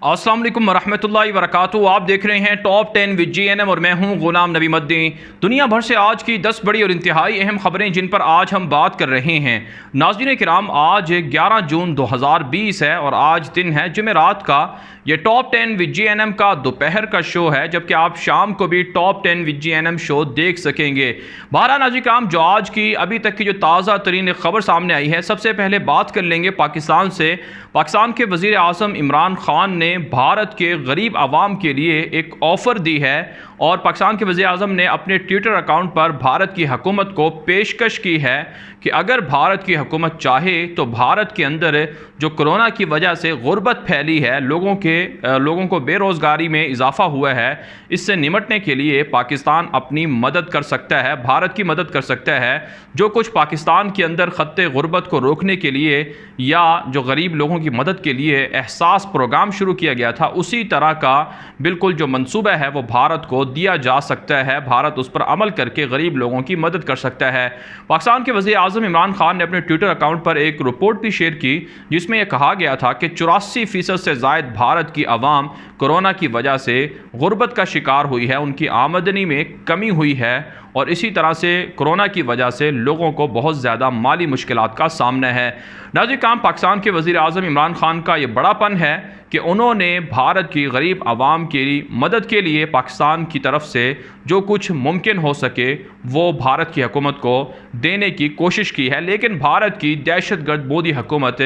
अस्सलाम वालेकुम वरहमतुल्लाहि वबरकातुहू। आप देख रहे हैं टॉप 10 विद GNM और मैं हूं गुलाम नबी मद्दी। दुनिया भर से आज की 10 बड़ी और इंतहाई अहम खबरें जिन पर आज हम बात कर रहे हैं। नाज़रीन किराम, आज 11 जून 2020 है और आज दिन है जुमेरात का। ये टॉप 10 विद GNM का दोपहर का शो है, जबकि आप शाम को भी टॉप 10 विद GNM शो देख सकेंगे। बहरहाल नाज़रीन किराम, जो आज की अभी तक की जो ताज़ा तरीन खबर सामने आई है, सबसे पहले बात कर लेंगे पाकिस्तान से। पाकिस्तान के वज़ीर आज़म इमरान खान ने भारत के गरीब आवाम के लिए एक ऑफ़र दी है और पाकिस्तान के वज़ीर आज़म ने अपने ट्विटर अकाउंट पर भारत की हुकूमत को पेशकश की है कि अगर भारत की हुकूमत चाहे तो भारत के अंदर जो कोरोना की वजह से गुर्बत फैली है, लोगों को बेरोज़गारी में इजाफ़ा हुआ है, इससे निमटने के लिए पाकिस्तान अपनी मदद कर सकता है, भारत की मदद कर सकता है। जो कुछ पाकिस्तान के अंदर ख़त्ते गुर्बत को रोकने के लिए या जो गरीब लोगों की मदद के लिए एहसास प्रोग्राम शुरू किया गया था, उसी तरह का बिल्कुल जो मंसूबा है वो भारत को दिया जा सकता है। भारत उस पर अमल करके गरीब लोगों की मदद कर सकता है। पाकिस्तान के वज़ीर आज़म इमरान खान ने अपने ट्विटर अकाउंट पर एक रिपोर्ट भी शेयर की जिसमें यह कहा गया था कि 84% से ज़ायद भारत की आवाम कोरोना की वजह से गुर्बत का शिकार हुई है, उनकी आमदनी में कमी हुई है और इसी तरह से कोरोना की वजह से लोगों को बहुत ज़्यादा माली मुश्किलात का सामना है। नाज़रीन काम, पाकिस्तान के वज़ीर आज़म इमरान खान का ये बड़ापन है कि उन्होंने भारत की गरीब आवाम की मदद के लिए पाकिस्तान की तरफ से जो कुछ मुमकिन हो सके वो भारत की हुकूमत को देने की कोशिश की है। लेकिन भारत की दहशतगर्द मोदी हुकूमत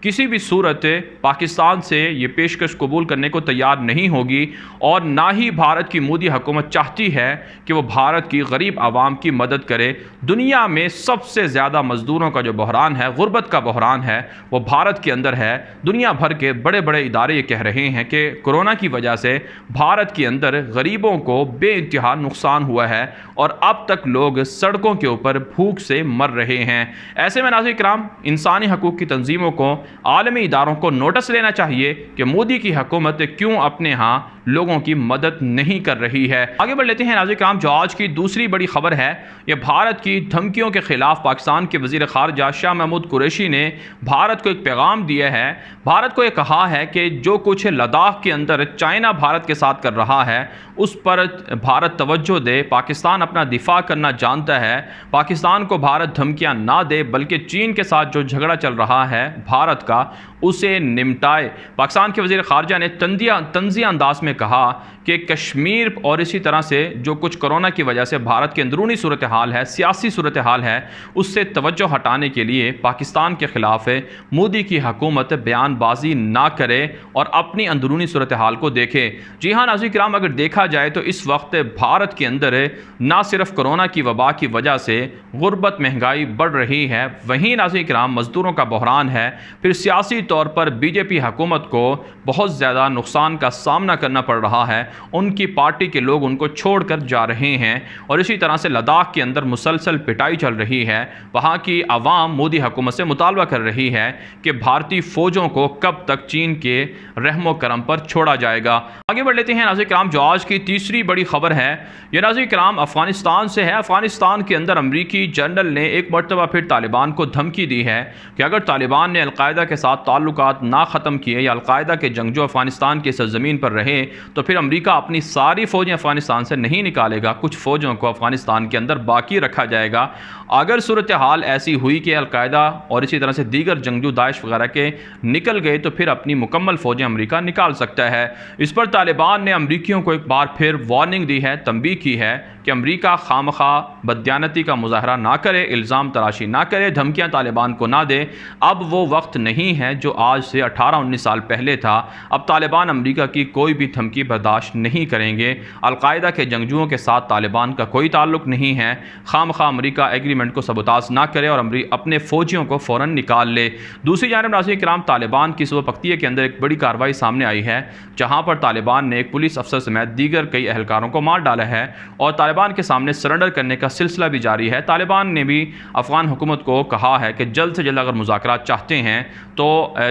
किसी भी सूरत पाकिस्तान से ये पेशकश कबूल करने को तैयार नहीं होगी और ना ही भारत की मोदी हुकूमत चाहती है कि वो भारत की गरीब आवाम की मदद करे। दुनिया में सबसे ज़्यादा मज़दूरों का जो बहरान है, गुर्बत का बहरान है, वो भारत के अंदर है। दुनिया भर के बड़े बड़े इदारे ये कह रहे हैं कि कोरोना की वजह से भारत के अंदर गरीबों को बेइंतहा नुकसान हुआ है और अब तक लोग सड़कों के ऊपर भूख से मर रहे हैं। ऐसे में नाज़रीन किराम, इंसानी हकूक़ की तंजीमों को, आलमी इदारों को नोटिस लेना चाहिए कि मोदी की हुकूमत क्यों अपने यहाँ लोगों की मदद नहीं कर रही है। आगे बढ़ लेते हैं नाज़रीन किराम, जो आज की दूसरी बड़ी खबर है, यह भारत की धमकियों के खिलाफ पाकिस्तान के वज़ीर ख़ारिजा शाह महमूद कुरैशी ने भारत को एक पैगाम दिया है। भारत को यह कहा है कि जो कुछ लद्दाख के अंदर चाइना भारत के साथ कर रहा है उस पर भारत तवज्जो दे। पाकिस्तान अपना दिफा करना जानता है, पाकिस्तान को भारत धमकियां ना दे, बल्कि चीन के साथ जो झगड़ा चल रहा है भारत का, उसे निपटाए। पाकिस्तान के वज़ीर ख़ारिजा ने तंज़िया अंदाज में कहा कि कश्मीर और इसी तरह से जो कुछ कोरोना की वजह से भारत की अंदरूनी सूरत हाल है, सियासी सूरत हाल है, उससे तवज्जो हटाने के लिए पाकिस्तान के ख़िलाफ़ मोदी की हुकूमत बयानबाजी ना करे और अपनी अंदरूनी सूरत हाल को देखे। जी हाँ नाज़रीन किराम, अगर देखा जाए तो इस वक्त भारत के अंदर ना सिर्फ कोरोना की वबा की वजह से गुर्बत, महंगाई बढ़ रही है, वहीं नाज़रीन किराम मज़दूरों का बहरान है, फिर सियासी तौर पर बीजेपी हुकूमत को बहुत ज़्यादा नुकसान का सामना करना पड़ रहा है, उनकी पार्टी के लोग उनको छोड़कर जा रहे हैं और इसी तरह से लद्दाख के अंदर मुसलसल पिटाई चल रही है। वहाँ की आवाम मोदी हुकूमत से मुतालबा कर रही है कि भारतीय फ़ौजों को कब तक चीन के रहमो करम पर छोड़ा जाएगा। आगे बढ़ लेते हैं नाज़रीन किराम, जो आज की तीसरी बड़ी खबर है, यह नाज़रीन किराम अफ़गानिस्तान से है। अफ़गानिस्तान के अंदर अमरीकी जनरल ने एक मरतबा फिर तालिबान को धमकी दी है कि अगर तालिबान ने अलकायदा के साथ ताल्लुकात ना ख़त्म किए या अलकायदा के जंगजू अफ़गानिस्तान की सरज़मीन पर रहे तो फिर अमरीका अपनी सारी फ़ौजें अफ़गानिस्तान से नहीं निकालेगा, कुछ फ़ौजों को अफ़गानिस्तान के अंदर बाकी रखा जाएगा। अगर सूरत हाल ऐसी हुई कि अलकायदा और इसी तरह से दीगर जंगजू दाइश वगैरह के निकल गए तो फिर अपनी मुकम्मल फ़ौजें अमरीका निकाल सकता है। इस पर तालिबान ने अमरीकियों को एक बार फिर वार्निंग दी है, तंबीह की है कि अमरीका खामखा बददियानती का मुजाहरा ना करे, इल्ज़ाम तराशी ना करे, धमकियाँ तालिबान को ना दे। अब वो वक्त नहीं है जो आज से 18-19 साल पहले था। अब तालिबान अमरीका की कोई भी धमकी बर्दाश्त नहीं करेंगे। अलकायदा के जंगजुओं के साथ तालिबान का कोई ताल्लुक़ नहीं है। खामखा अमरीका एग्रीमेंट को सबूताज ना करे और अपने फ़ौजियों को फ़ौरन निकाल ले। दूसरी जानब नाज़रीन किराम, तालिबान की सूबा पख्तिया के अंदर एक बड़ी कार्रवाई सामने आई है जहाँ पर तालिबान ने एक पुलिस अफसर समेत दीगर कई अहलकारों को मार डाला है और तालिबान के सामने सरेंडर करने का सिलसिला भी जारी है। तालिबान ने भी अफ़गान हुकूमत को कहा है कि जल्द से जल्द अगर मुज़ाकरात चाहते हैं तो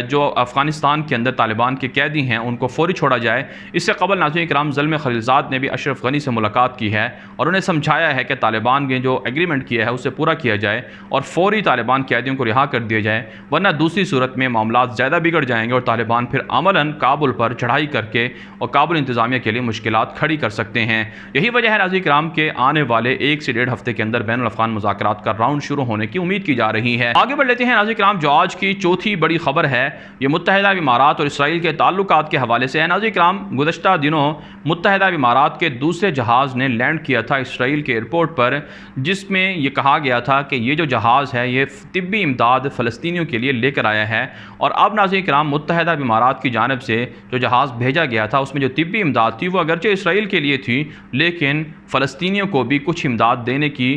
जो अफ़गानिस्तान के अंदर तालिबान के कैदी हैं उनको फ़ौरी छोड़ा जाए। इससे कबल नाज़रीन किराम ज़ल्मे खलीलज़ाद ने भी अशरफ गनी से मुलाकात की है और उन्हें समझाया है कि तालिबान ने जो एग्रीमेंट किया है उसे पूरा किया जाए और फ़ौरी तालिबान कैदियों को रिहा कर दिया जाए, वरना दूसरी सूरत में मामला ज़्यादा बिगड़ जाएंगे और तालिबान फिर अमलन काबुल पर चढ़ाई करके और काबुल इंतज़ामिया के लिए मुश्किलात खड़ी कर सकते हैं। यही वजह है नाज़रीन किराम के आने वाले 1 से 1.5 हफ्ते के अंदर बैनुल अफ़गान मुज़ाकरात का राउंड शुरू होने की उम्मीद की जा रही है। आगे बढ़ लेते हैं नाज़रीन किराम, जो आज की चौथी बड़ी खबर है ये मुत्तहिदा इमारात और इसराइल के ताल्लुकात के हवाले से है। नाज़रीन किराम, गुज़श्ता दिनों मुत्तहिदा इमारात के दूसरे जहाज़ ने लैंड किया था इसराइल के एयरपोर्ट पर, जिसमें यह कहा गया था कि ये जो जहाज़ है ये तिब्बी इमदाद फ़लस्तीनियों के लिए लेकर आया है। और अब नाज़रीन किराम, मुत्तहिदा इमारात की जानिब से जो जहाज़ भेजा गया था उसमें जो तिब्बी इमदाद थी वो अगरचे इसराइल के लिए थी, लेकिन फ़लस्तीनियों को भी कुछ इमदाद देने की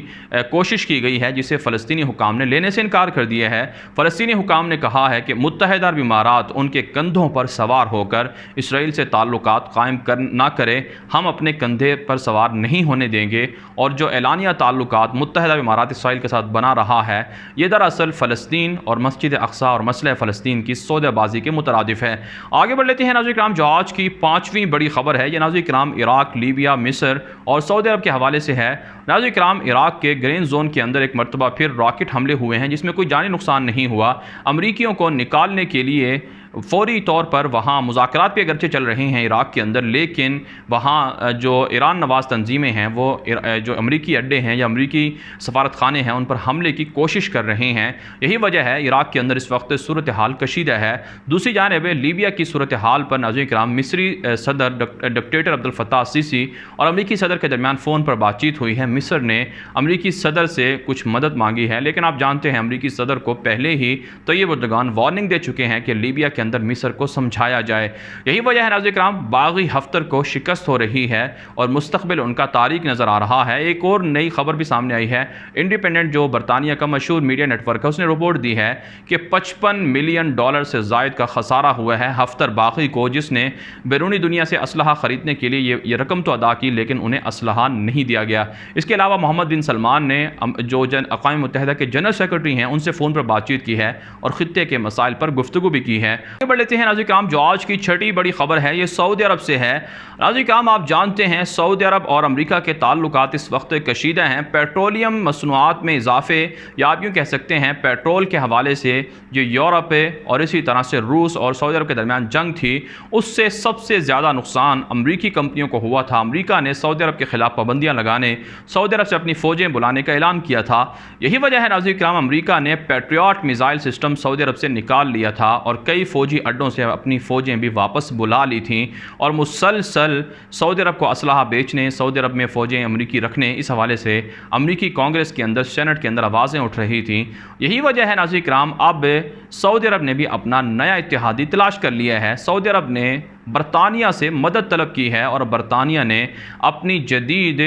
कोशिश की गई है, जिसे फ़लस्तीनी हुकाम ने लेने से इनकार कर दिया है। फ़लस्तीनी हुकाम ने कहा है कि मुत्तहिदा इमारात उनके कंधों पर सवार होकर इसराइल से ताल्लुकात कायम ना करे, हम अपने कंधे पर सवार नहीं होने देंगे। और जो एलानिया ताल्लुकात मुत्तहिदा इमारात इसराइल के साथ बना रहा है ये दरअसल फ़लस्तीन और मस्जिद अक्सा और मसला फ़लस्तीन की सौदेबाजी के मुतरादिफ है। आगे बढ़ लेते हैं नाज़रीन किराम, जो आज की 5वीं बड़ी खबर है ये नाज़रीन किराम इराक, लीबिया, मिस्र और सऊदी अरब के हवाले से है। नाज़रीन किराम, इराक के ग्रीन जोन के अंदर एक मरतबा फिर रॉकेट हमले हुए हैं जिसमें कोई जानी नुकसान नहीं हुआ। अमरीकियों को निकालने के लिए फ़ौरी तौर पर वहाँ मुज़ाकरात भी अगरचे चल रहे हैं इराक़ के अंदर, लेकिन वहाँ जो ईरान नवाज़ तंजीमें हैं वो जो अमरीकी अड्डे हैं या अमरीकी सफारत खाने हैं उन पर हमले की कोशिश कर रहे हैं। यही वजह है इराक़ के अंदर इस वक्त सूरत हाल कशीदा है। दूसरी जानिब लीबिया की सूरत हाल पर नाज़रीन किराम, मिस्री सदर डिक्टेटर अब्दुल फ़त्ताह सीसी और अमरीकी सदर के दरमियान फ़ोन पर बातचीत हुई है। मिस्र ने अमरीकी सदर से कुछ मदद मांगी है, लेकिन आप जानते हैं अमरीकी सदर को पहले ही तैयब एर्दोगान वार्निंग दे चुके हैं कि लीबिया के अंदर मिस्र को समझाया जाए। यही वजह है नाज़रीन किराम, बागी हफ्तर को शिकस्त हो रही है और मुस्तकबिल उनका तारीक नज़र आ रहा है। एक और नई खबर भी सामने आई है। इंडिपेंडेंट जो बरतानिया का मशहूर मीडिया नेटवर्क है उसने रिपोर्ट दी है कि $55 मिलियन से ज़ायद का खसारा हुआ है हफ्तर बागी को, जिसने बैरूनी दुनिया से असलहा ख़रीदने के लिए ये रकम तो अदा की लेकिन उन्हें असलहा नहीं दिया गया। इसके अलावा मोहम्मद बिन सलमान ने जो अक़वाम मुत्तहिदा के जनरल सेक्रेटरी हैं उनसे फ़ोन पर बातचीत की है और ख़ित्ते के मसाइल पर गुफ्तगू भी की है। बढ़ लेते हैं नाज़रीन किराम, जो आज की छठी बड़ी खबर है ये सऊदी अरब से है। नाज़रीन किराम, आप जानते हैं सऊदी अरब और अमेरिका के ताल्लुकात इस वक्त कशीदा हैं। पेट्रोलियम मसनूआत में इजाफे या आप यूँ कह सकते हैं पेट्रोल के हवाले से जो यूरोप और इसी तरह से रूस और सऊदी अरब के दरमियान जंग थी उससे सबसे ज़्यादा नुकसान अमरीकी कंपनियों को हुआ था। अमरीका ने सऊदी अरब के ख़िलाफ़ पाबंदियाँ लगाने, सऊदी अरब से अपनी फ़ौजें बुलाने का ऐलान किया था। यही वजह है नाज़रीन किराम, अमरीका ने पैट्रियट मिसाइल सिस्टम सऊदी अरब से निकाल लिया था और कई फ़ौजी अड्डों से अपनी फ़ौजें भी वापस बुला ली थीं और मुसलसल सऊदी अरब को असलहा बेचने, सऊदी अरब में फ़ौजें अमरीकी रखने, इस हवाले से अमरीकी कांग्रेस के अंदर, सेनेट के अंदर आवाज़ें उठ रही थीं। यही वजह है नाज़रीन किराम, अब सऊदी अरब ने भी अपना नया इत्तेहादी तलाश कर लिया है। सऊदी अरब ने बरतानिया से मदद तलब की है और बरतानिया ने अपनी जदीद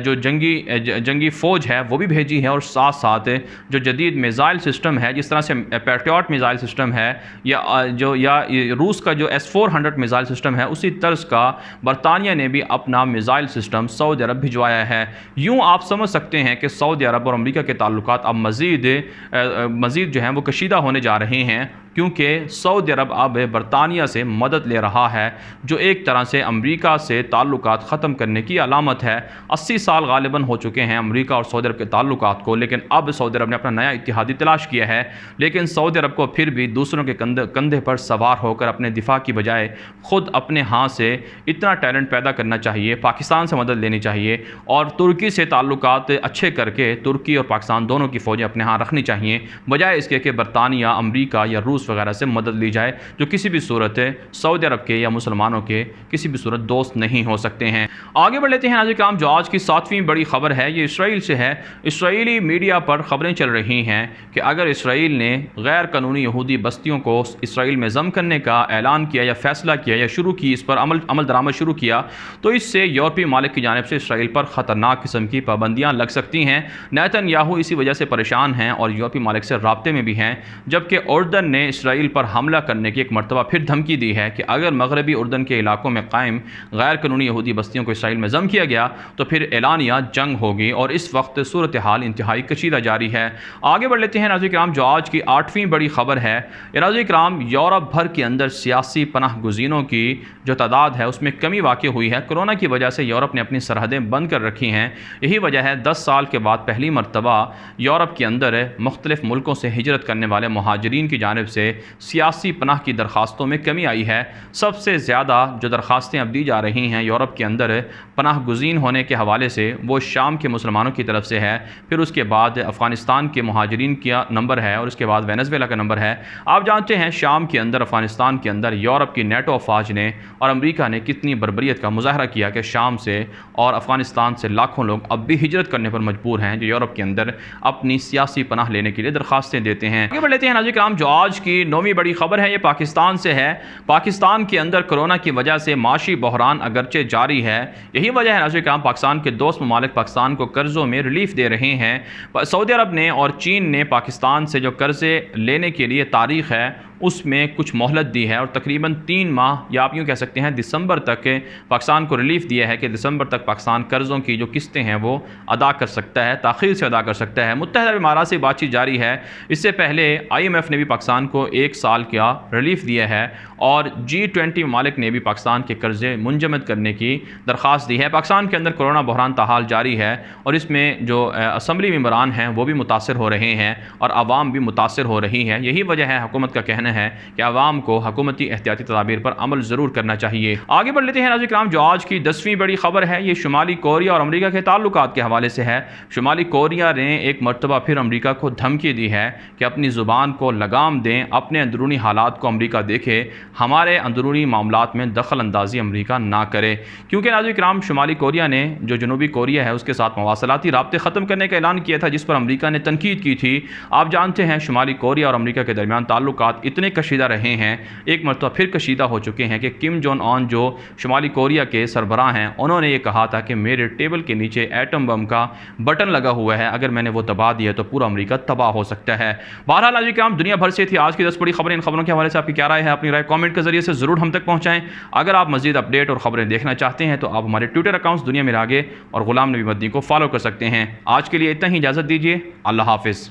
जो जंगी फ़ौज है वो भी भेजी है और साथ साथ जो जदीद मिसाइल सिस्टम है, जिस तरह से पैट्रियट मिसाइल सिस्टम है या रूस का जो S-400 मिसाइल सिस्टम है, उसी तर्ज का बरतानिया ने भी अपना मिसाइल सिस्टम सऊदी अरब भिजवाया है। यूँ आप समझ सकते हैं कि सऊदी अरब और अमेरिका के ताल्लुकात अब मज़ीद जो हैं वो कशीदा होने जा रहे हैं, क्योंकि सऊदी अरब अब बरतानिया से मदद ले रहा है, जो एक तरह से अमेरिका से ताल्लुकात ख़त्म करने की अलामत है। 80 साल गालिबन हो चुके हैं अमेरिका और सऊदी अरब के ताल्लुकात को, लेकिन अब सऊदी अरब ने अपना नया इत्तेहादी तलाश किया है। लेकिन सऊदी अरब को फिर भी दूसरों के कंधे पर सवार होकर अपने दिफा की बजाय ख़ुद अपने हाथ से इतना टैलेंट पैदा करना चाहिए, पाकिस्तान से मदद लेनी चाहिए और तुर्की से ताल्लुकात अच्छे करके तुर्की और पाकिस्तान दोनों की फ़ौजें अपने यहाँ रखनी चाहिए, बजाय इसके कि बरतानिया, अमरीका या रूस वगैरह से मदद ली जाए, जो किसी भी सूरत सऊदी अरब के या मुसलमानों के किसी भी सूरत दोस्त नहीं हो सकते हैं। आगे बढ़ लेते हैं नाज़रीन किराम, जो आज की 7वीं बड़ी खबर है ये इसराइल से है। इसराइली मीडिया पर खबरें चल रही हैं कि अगर इसराइल ने गैर कानूनी यहूदी बस्तियों को इसराइल में ज़म करने का ऐलान किया या फ़ैसला किया या शुरू की, इस पर अमल दरामद शुरू किया, तो इससे यूरोपीय मालिक की जानिब से इसराइल पर ख़तरनाक किस्म की पाबंदियाँ लग सकती हैं। नेतन्याहू इसी वजह से परेशान हैं और यूरोपीय मालिक से राब्ते में भी हैं, जबकि उर्दन ने इसराइल पर हमला करने की एक मरतबा फिर धमकी दी है कि अगर मगरबी उर्दन के इलाकों में कायम गैर कानूनी यहूदी बस्तियों को इसराइल में जम किया गया तो फिर एलानिया जंग होगी और इस वक्त सूरत हाल इंतहाई कशीदा जारी है। आगे बढ़ लेते हैं नाज़रीन किराम, जो आज की 8वीं बड़ी खबर है। नाज़रीन किराम, यूरोप भर के अंदर सियासी पनाह गुज़ीनों की जो तादाद है उसमें कमी वाक़ई हुई है। कोरोना की वजह से यूरोप ने अपनी सरहदें बंद कर रखी हैं। यही वजह है 10 साल के बाद पहली मरतबा यूरोप के अंदर मुख्तलिफ मुल्कों से हिजरत करने वाले महाजरीन की जानिब से सियासी पनाह की दरख्वास्तों में कमी आई है। सबसे ज़्यादा जो दरख्वास्तें अब दी जा रही हैं यूरोप के अंदर पनाह गुज़ीन होने के हवाले से वो शाम के मुसलमानों की तरफ से है, फिर उसके बाद अफ़गानिस्तान के महाजरीन का नंबर है और उसके बाद वेनेज़ुएला का नंबर है। आप जानते हैं शाम के अंदर, अफ़गानिस्तान के अंदर यूरोप की नेटो अफवाज ने और अमेरिका ने कितनी बर्बरियत का मुजाहरा किया कि शाम से और अफ़गानिस्तान से लाखों लोग अब भी हिजरत करने पर मजबूर हैं, जो यूरोप के अंदर अपनी सियासी पनाह लेने के लिए दरख्वास्तें देते हैं। आगे बढ़ लेते हैं नाज़रीन किराम, जो आज की 9वीं बड़ी खबर है ये पाकिस्तान से है। पाकिस्तान के अंदर कोरोना की वजह से माशी बहरान अगरचे जारी है। यही वजह है नाज़रीन किराम, पाकिस्तान के दोस्त ममालिक पाकिस्तान को कर्ज़ों में रिलीफ दे रहे हैं। सऊदी अरब ने और चीन ने पाकिस्तान से जो कर्ज़े लेने के लिए तारीख़ है उसमें कुछ मोहलत दी है और तकरीबन 3 माह या आप यूँ कह सकते हैं दिसंबर तक पाकिस्तान को रिलीफ दिया है कि दिसंबर तक पाकिस्तान कर्ज़ों की जो किस्तें हैं वो अदा कर सकता है, ताख़ीर से अदा कर सकता है। मुत्तहदा अरब इमारात से बातचीत जारी है। इससे पहले IMF ने भी पाकिस्तान को 1 साल का रिलीफ दिया है और G20 ममालिक ने भी पाकिस्तान के कर्ज़े मुंजमद करने की दरख्वास्त दी है। पाकिस्तान के अंदर कोरोना बहरान ताहाल जारी है और इसमें जो असम्बली मेंबरान हैं वो भी मुतासर हो रहे हैं और आवाम भी मुतासर हो रही है। यही वजह है हुकूमत का कहना है कि आवाम को हुकूमती एहतियाती तदाबीर पर अमल ज़रूर करना चाहिए। आगे बढ़ लेते हैं नाज़रीन किराम, जो आज की 10वीं बड़ी खबर है ये शुमाली कोरिया और अमेरिका के ताल्लुकात के हवाले से है। शुमाली कोरिया ने एक मरतबा फिर अमेरिका को धमकी दी है कि अपनी ज़ुबान को लगाम दें, अपने अंदरूनी हालात को अमेरिका देखे, हमारे अंदरूनी मामलात में दखल अंदाजी अमेरिका ना करे। क्योंकि नाज़रीन किराम, शुमाली कोरिया ने जो जनूबी कोरिया है उसके साथ मवासलाती राब्ते ख़त्म करने का ऐलान किया था, जिस पर अमेरिका ने तनकीद की थी। आप जानते हैं शुमाली कोरिया और अमेरिका के दरमियान ताल्लुकात इतने कशीदा रहे हैं, एक मरतबा फिर कशीदा हो चुके हैं कि किम जोंग उन जो शुमाली कोरिया के सरबराह हैं उन्होंने ये कहा था कि मेरे टेबल के नीचे एटम बम का बटन लगा हुआ है, अगर मैंने वो दबा दिया तो पूरा अमेरिका तबाह हो सकता है। बहरहाल नाज़रीन किराम, दुनिया भर से थी आज की 10 बड़ी खबरें। इन खबरों के हवाले से आपकी क्या राय है? अपनी राय कमेंट के जरिए से ज़रूर हम तक पहुँचाएँ। अगर आप मज़ीद अपडेट और ख़बरें देखना चाहते हैं तो आप हमारे ट्विटर अकाउंट्स दुनिया मेरे आगे और ग़ुलाम नबी मद्दी को फॉलो कर सकते हैं। आज के लिए इतना ही, इजाज़त दीजिए। अल्लाह हाफ़िज़।